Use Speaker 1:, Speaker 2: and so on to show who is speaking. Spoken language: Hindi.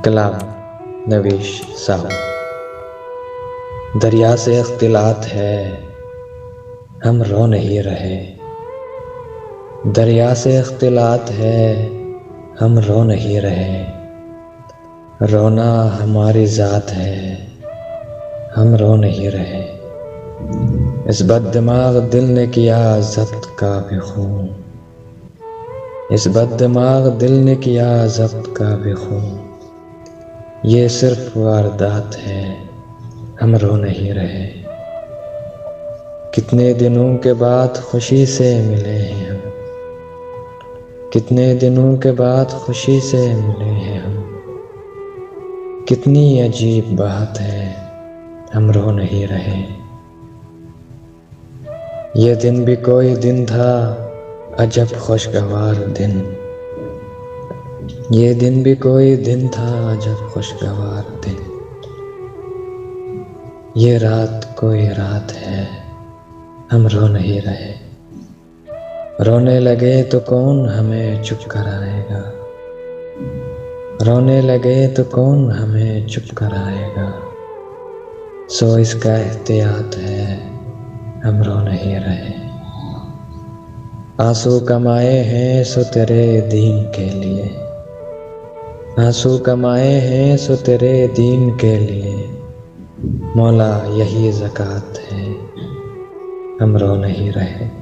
Speaker 1: कलाम नवीश साहब। दरिया से इख्तिलात है, हम रो नहीं रहे। दरिया से इख्तिलात है, हम रो नहीं रहे। रोना हमारी ज़ात है, हम रो नहीं रहे। इस बददिमाग दिल ने किया ज़ब्त का भी खून। इस बददिमाग दिल ने किया ज़ब्त का भी खून। ये सिर्फ वारदात है, हम रो नहीं रहे। कितने दिनों के बाद खुशी से मिले हैं हम। कितने दिनों के बाद खुशी से मिले हैं हम। कितनी अजीब बात है, हम रो नहीं रहे। ये दिन भी कोई दिन था, अजब खुशगवार दिन। ये दिन भी कोई दिन था, अजब खुशगवार दिन। ये रात कोई रात है, हम रो नहीं रहे। रोने लगे तो कौन हमें चुप कराएगा। रोने लगे तो कौन हमें चुप कराएगा। सो इसका एहतियात है, हम रो नहीं रहे। आंसू कमाए हैं सो तेरे दीन के लिए। आंसू कमाए हैं सो तेरे दीन के लिए। मौला यही ज़कात है, हम रो नहीं रहे।